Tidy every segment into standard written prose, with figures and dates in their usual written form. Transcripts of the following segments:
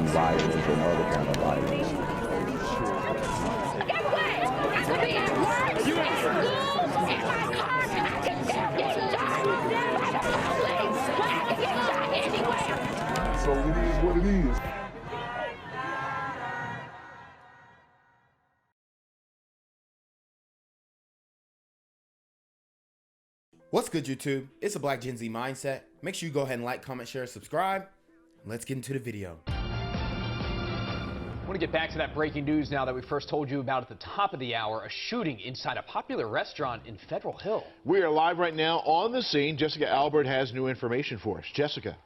violence or no other kind of violence. Get away! I could be at work, at school, in my car, I can still get shot by the police, but I can get shot anywhere. So it is what it is. What's good, YouTube? It's a Black Gen Z Mindset. Make sure you go ahead and like, comment, share, subscribe. Let's get into the video. I want to get back to that breaking news now that we first told you about at the top of the hour, a shooting inside a popular restaurant in Federal Hill. We are live right now on the scene. Jessica Albert has new information for us. Jessica.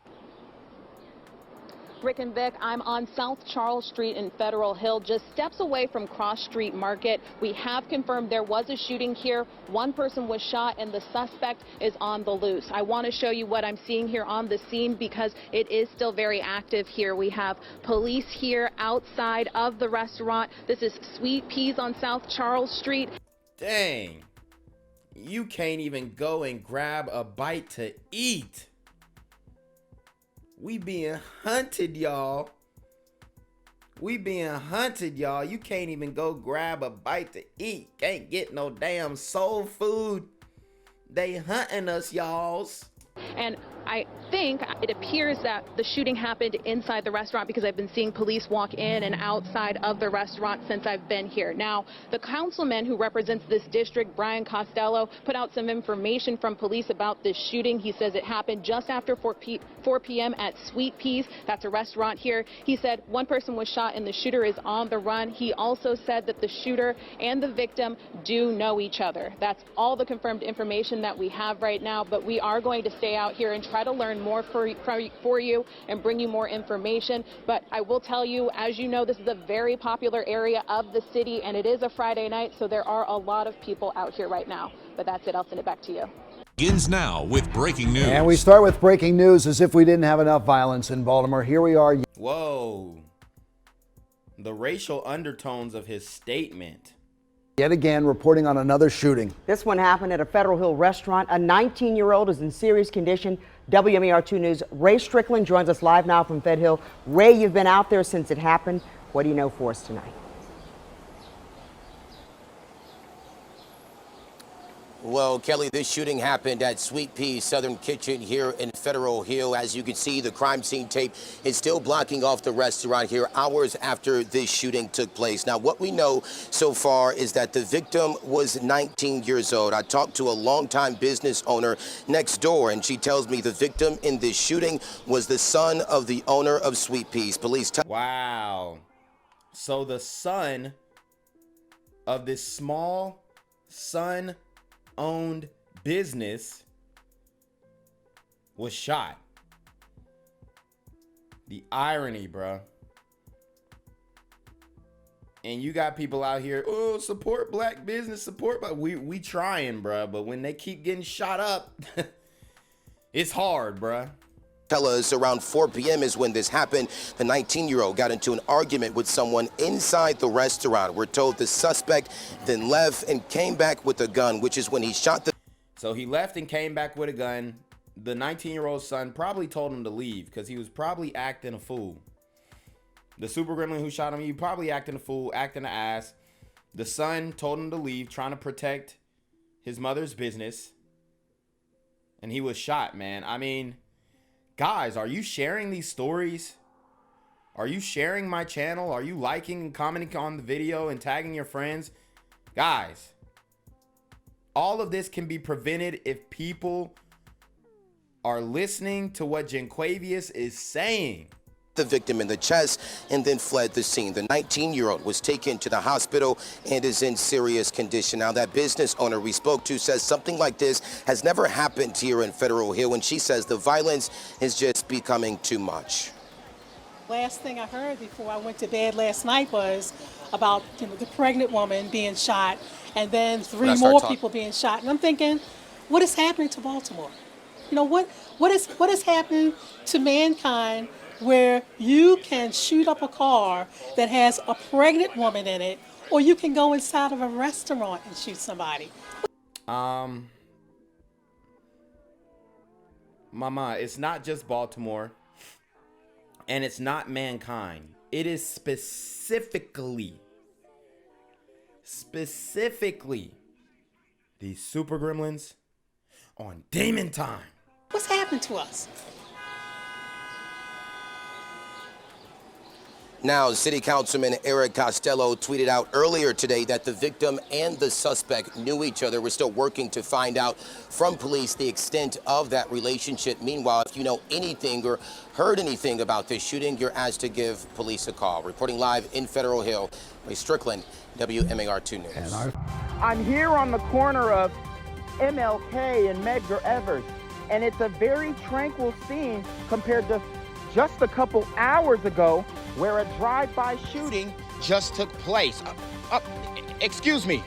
Rick and Vic, I'm on South Charles Street in Federal Hill, just steps away from Cross Street Market. We have confirmed there was a shooting here. One person was shot and the suspect is on the loose. I want to show you what I'm seeing here on the scene because it is still very active here. We have police here outside of the restaurant. This is SweetPeaz on South Charles Street. Dang, you can't even go and grab a bite to eat. We being hunted, y'all. We being hunted, y'all. You can't even go grab a bite to eat. Can't get no damn soul food. They hunting us, y'alls. And I think it appears that the shooting happened inside the restaurant because I've been seeing police walk in and outside of the restaurant since I've been here. Now, the councilman who represents this district, Brian Costello, put out some information from police about this shooting. He says it happened just after 4 p.m. at SweetPeaz. That's a restaurant here. He said one person was shot and the shooter is on the run. He also said that the shooter and the victim do know each other. That's all the confirmed information that we have right now, but we are going to stay out here and try to learn more for you and bring you more information. But I will tell you, as you know, this is a very popular area of the city and it is a Friday night, so there are a lot of people out here right now. But that's it. I'll send it back to you. Begins now with breaking news. And we start with breaking news as if we didn't have enough violence in Baltimore. Here we are. Whoa. The racial undertones of his statement. Yet again, reporting on another shooting. This one happened at a Federal Hill restaurant. A 19-year-old is in serious condition. WMER2 News' Ray Strickland joins us live now from Fed Hill. Ray, you've been out there since it happened. What do you know for us tonight? Well, Kelly, this shooting happened at SweetPeaz Southern Kitchen here in Federal Hill. As you can see, the crime scene tape is still blocking off the restaurant here hours after this shooting took place. Now, what we know so far is that the victim was 19 years old. I talked to a longtime business owner next door, and she tells me the victim in this shooting was the son of the owner of SweetPeaz. Police tell— Wow. So the son of this small son-owned business was shot. The irony, bruh. And you got people out here, oh, support black business, support, but we trying, bruh. But when they keep getting shot up, it's hard, bruh. Tell us around 4 p.m. is when this happened. The 19-year-old got into an argument with someone inside the restaurant. We're told the suspect then left and came back with a gun, which is when he shot the— So he left and came back with a gun. The 19-year-old son probably told him to leave because he was probably acting a fool. The super gremlin who shot him, he probably acting a fool, acting an ass. The son told him to leave, trying to protect his mother's business. And he was shot, man. I mean, guys, are you sharing these stories? Are you sharing my channel? Are you liking and commenting on the video and tagging your friends? Guys, all of this can be prevented if people are listening to what Janquavius is saying. The victim in the chest and then fled the scene. The 19-year-old was taken to the hospital and is in serious condition. Now, that business owner we spoke to says something like this has never happened here in Federal Hill, and she says the violence is just becoming too much. Last thing I heard before I went to bed last night was about the pregnant woman being shot and then 3 more people being shot. And I'm thinking, what is happening to Baltimore? You know, what is happening to mankind where you can shoot up a car that has a pregnant woman in it, or you can go inside of a restaurant and shoot somebody? Mama, it's not just Baltimore. And it's not mankind. It is specifically these super gremlins on Demon Time. What's happened to us? Now, City Councilman Eric Costello tweeted out earlier today that the victim and the suspect knew each other. We're still working to find out from police the extent of that relationship. Meanwhile, if you know anything or heard anything about this shooting, you're asked to give police a call. Reporting live in Federal Hill, Ray Strickland, WMAR2 News. I'm here on the corner of MLK and Medgar Evers, and it's a very tranquil scene compared to just a couple hours ago where a drive-by shooting just took place. Excuse me,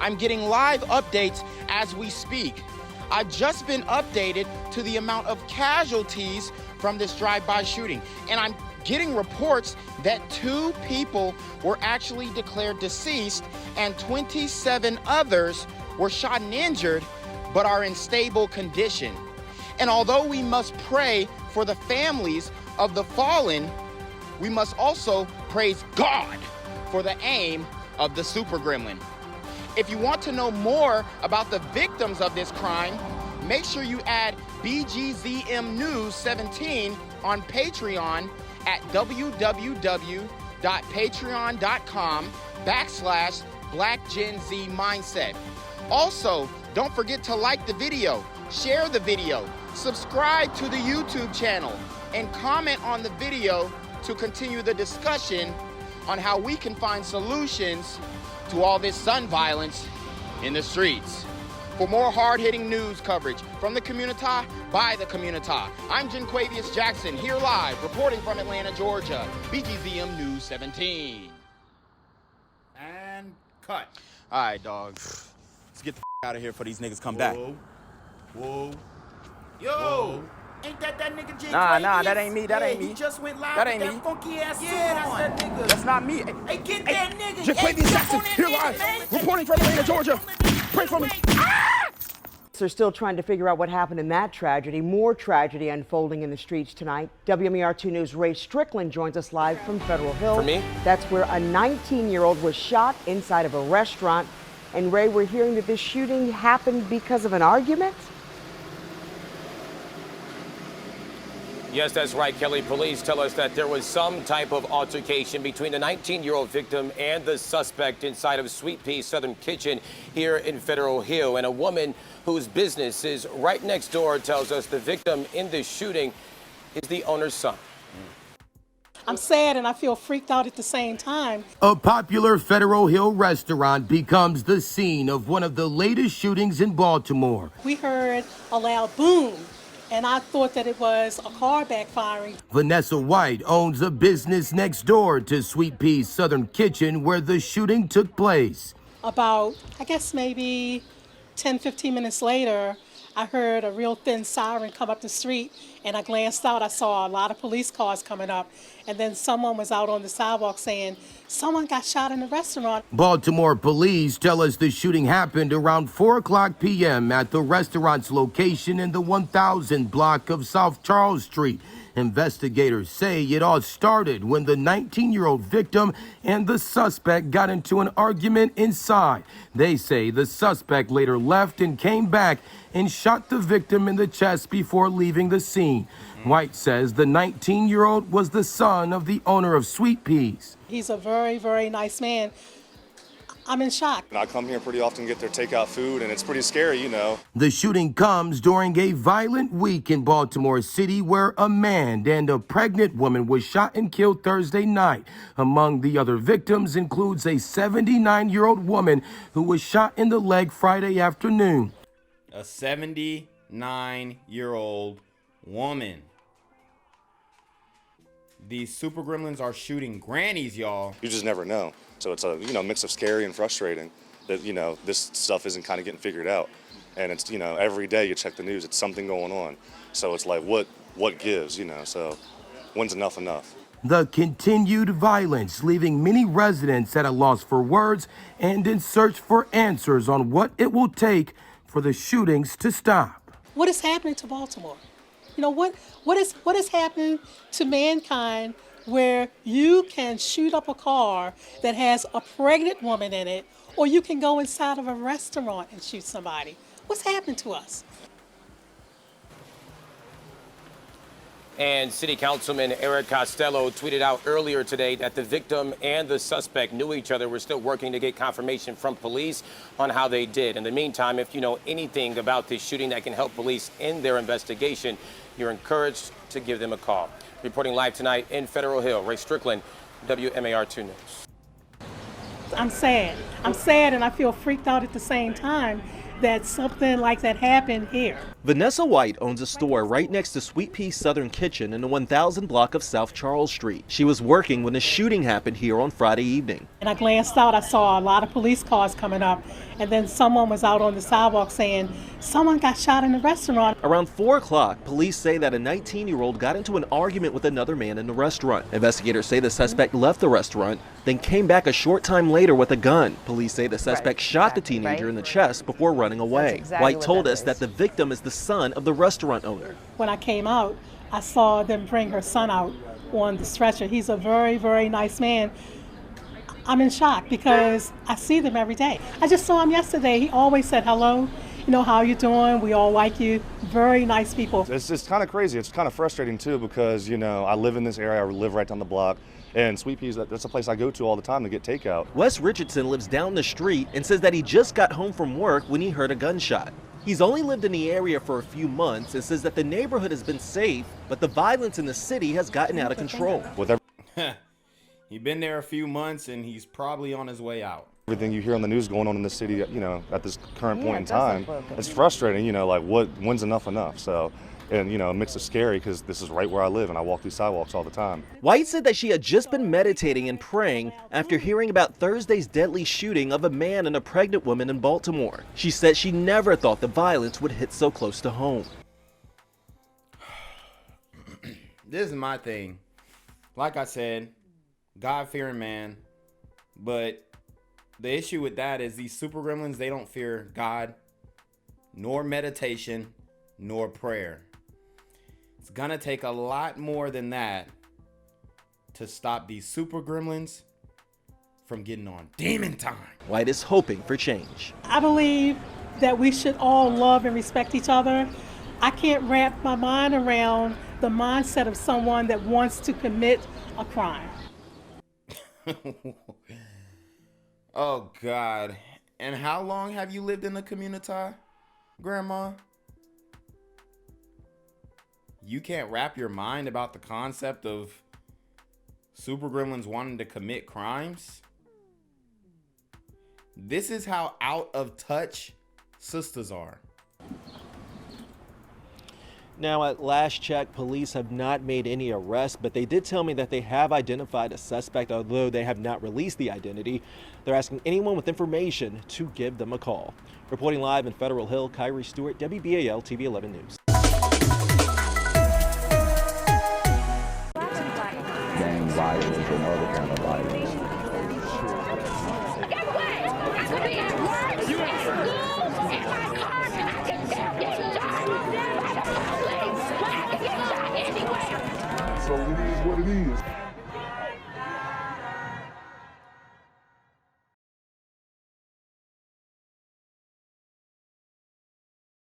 I'm getting live updates as we speak. I've just been updated to the amount of casualties from this drive-by shooting, and I'm getting reports that 2 people were actually declared deceased and 27 others were shot and injured but are in stable condition. And although we must pray for the families of the fallen, we must also praise God for the aim of the super gremlin. If you want to know more about the victims of this crime, make sure you add BGZM News 17 on Patreon at www.patreon.com/blackgenzmindset. Also, don't forget to like the video, share the video, subscribe to the YouTube channel, and comment on the video to continue the discussion on how we can find solutions to all this gun violence in the streets. For more hard-hitting news coverage from the community, by the community, I'm Jenquavius Jackson, here live, reporting from Atlanta, Georgia, BGZM News 17. And cut. All right, dog. Let's get the out of here before these niggas come back. Whoa. Yo! Whoa. Ain't that nigga J? Nah, that ain't me. That ain't me. He just went live That with ain't that me. funky ass suit That's on. that nigga. That's not me. Hey, get that nigga. Jenquavius Jackson, here live, reporting from Atlanta, Georgia. Pray for me. They're still trying to figure out what happened in that tragedy. More tragedy unfolding in the streets tonight. WMAR2 News' Ray Strickland joins us live from Federal Hill. For me? That's where a 19-year-old was shot inside of a restaurant. And Ray, we're hearing that this shooting happened because of an argument? Yes, that's right, Kelly. Police tell us that there was some type of altercation between the 19-year-old victim and the suspect inside of SweetPeaz Southern Kitchen here in Federal Hill. And a woman whose business is right next door tells us the victim in this shooting is the owner's son. I'm sad and I feel freaked out at the same time. A popular Federal Hill restaurant becomes the scene of one of the latest shootings in Baltimore. We heard a loud boom, and I thought that it was a car backfiring. Vanessa White owns a business next door to SweetPeaz Southern Kitchen where the shooting took place. About, I guess maybe 10, 15 minutes later, I heard a real thin siren come up the street, and I glanced out. I saw a lot of police cars coming up, and then someone was out on the sidewalk saying, someone got shot in the restaurant. Baltimore police tell us the shooting happened around 4:00 p.m. at the restaurant's location in the 1000 block of South Charles Street. Investigators say it all started when the 19-year-old victim and the suspect got into an argument inside. They say the suspect later left and came back and shot the victim in the chest before leaving the scene. White says the 19-year-old was the son of the owner of SweetPeaz. He's a very, very nice man. I'm in shock. I come here pretty often to get their takeout food, and it's pretty scary, you know. The shooting comes during a violent week in Baltimore City where a man and a pregnant woman was shot and killed Thursday night. Among the other victims includes a 79-year-old woman who was shot in the leg Friday afternoon. A 79-year-old woman. These super gremlins are shooting grannies, y'all. You just never know. So it's a mix of scary and frustrating that this stuff isn't kind of getting figured out. And it's every day you check the news, it's something going on. So it's like what gives, so when's enough? The continued violence leaving many residents at a loss for words and in search for answers on what it will take for the shootings to stop. What is happening to Baltimore? You know, what is happening to mankind where you can shoot up a car that has a pregnant woman in it, or you can go inside of a restaurant and shoot somebody? What's happened to us? And City Councilman Eric Costello tweeted out earlier today that the victim and the suspect knew each other. We're still working to get confirmation from police on how they did. In the meantime, if you know anything about this shooting that can help police in their investigation, you're encouraged to give them a call. Reporting live tonight in Federal Hill, Ray Strickland, WMAR2 News. I'm sad. I'm sad, and I feel freaked out at the same time that something like that happened here. Vanessa White owns a store right next to SweetPeaz Southern Kitchen in the 1000 block of South Charles Street. She was working when the shooting happened here on Friday evening. And I glanced out, I saw a lot of police cars coming up, and then someone was out on the sidewalk saying, someone got shot in the restaurant. Around 4 o'clock, police say that a 19-year-old got into an argument with another man in the restaurant. Investigators say the suspect left the restaurant, then came back a short time later with a gun. Police say the suspect shot the teenager in the chest before running away. White told us that the victim is the son of the restaurant owner. When I came out, I saw them bring her son out on the stretcher. He's a very, very nice man. I'm in shock because I see them every day. I just saw him yesterday. He always said hello. You know, how you doing? We all like you. Very nice people. It's kind of crazy. It's kind of frustrating too because, you know, I live in this area. I live right down the block. And SweetPeaz, that's a place I go to all the time to get takeout. Wes Richardson lives down the street and says that he just got home from work when he heard a gunshot. He's only lived in the area for a few months and says that the neighborhood has been safe, but the violence in the city has gotten out of control. He's been there a few months and he's probably on his way out. Everything you hear on the news going on in the city, you know, at this current point in time, it's frustrating, you know, like when's enough? So, and, you know, it makes it scary because this is right where I live and I walk these sidewalks all the time. White said that she had just been meditating and praying after hearing about Thursday's deadly shooting of a man and a pregnant woman in Baltimore. She said she never thought the violence would hit so close to home. This is my thing. Like I said, God-fearing man, but the issue with that is these super gremlins, they don't fear God, nor meditation, nor prayer. It's gonna take a lot more than that to stop these super gremlins from getting on demon time. White is hoping for change. I believe that we should all love and respect each other. I can't wrap my mind around the mindset of someone that wants to commit a crime. Oh God. And how long have you lived in the community, Grandma? You can't wrap your mind about the concept of super gremlins wanting to commit crimes? This is how out of touch sisters are. Now, at last check, police have not made any arrests, but they did tell me that they have identified a suspect, although they have not released the identity. They're asking anyone with information to give them a call. Reporting live in Federal Hill, Kyrie Stewart, WBAL TV 11 News. Gang violence and other kind of violence. Guess what? I could be at work, at school, in my car, and I can still get shot by the police. I can get shot anywhere. So it is what it is.